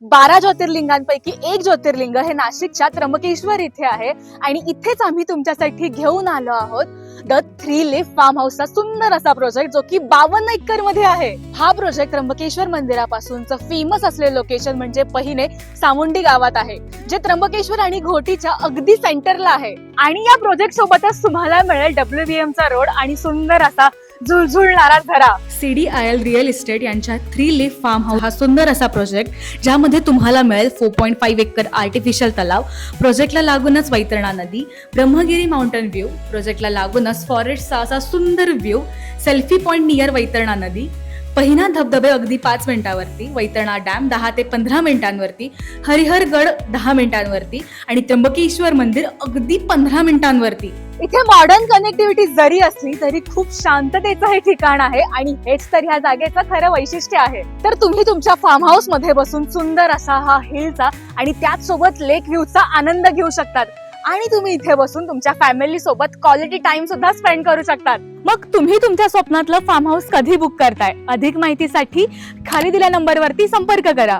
12 ज्योतिर्लिंगांपैकी एक ज्योतिर्लिंग हे नाशिकच्या त्र्यंबकेश्वर इथे आहे आणि इथेच आम्ही तुमच्यासाठी घेऊन आलो आहोत द 3 लीफ फार्म हाऊसचा सुंदर असा प्रोजेक्ट जो की 52 एकर मध्ये आहे. हा प्रोजेक्ट त्र्यंबकेश्वर मंदिरापासूनच फेमस असलेले लोकेशन म्हणजे पहिने सामुंडी गावात आहे, जे त्र्यंबकेश्वर आणि घोटीच्या अगदी सेंटरला आहे. आणि या प्रोजेक्ट सोबतच तुम्हाला मिळेल WVM चा रोड आणि सुंदर असा झुळझुळणारा झरा. CDIL रिअल इस्टेट यांच्या 3 लीफ फार्म हाऊस हा सुंदर असा प्रोजेक्ट ज्यामध्ये तुम्हाला मिळेल 4.5 एकर आर्टिफिशियल तलाव, प्रोजेक्टला लागूनच वैतरणा नदी, ब्रह्मगिरी माउंटन व्ह्यू, प्रोजेक्टला लागूनच फॉरेस्टचा असा सुंदर view, selfie point near Vaitarna नदी, पहिना धबधबे अगदी 5 मिनिटांवरती, वैतरणा डॅम 10 ते 15 मिनिटांवरती, हरिहरगड 10 मिनिटांवरती आणि त्र्यंबकेश्वर मंदिर अगदी 15 मिनिटांवरती. इथे मॉडर्न कनेक्टिव्हिटी जरी असली तरी खूप शांततेचं हे ठिकाण आहे आणि हेच तर ह्या जागेचं खरं वैशिष्ट्य आहे. तर तुम्ही तुमच्या फार्म हाऊस मध्ये बसून सुंदर असा हा हिलचा आणि त्याच सोबत लेक व्ह्यूचा आनंद घेऊ शकतात आणि तुम्ही इथे बसून तुमच्या फॅमिली सोबत क्वालिटी टाइम सुद्धा स्पेंड करू शकतात. मग तुम्ही तुमच्या स्वप्नातलं फार्म हाऊस कधी बुक करताय? अधिक माहितीसाठी खाली दिलेल्या नंबरवरती संपर्क करा.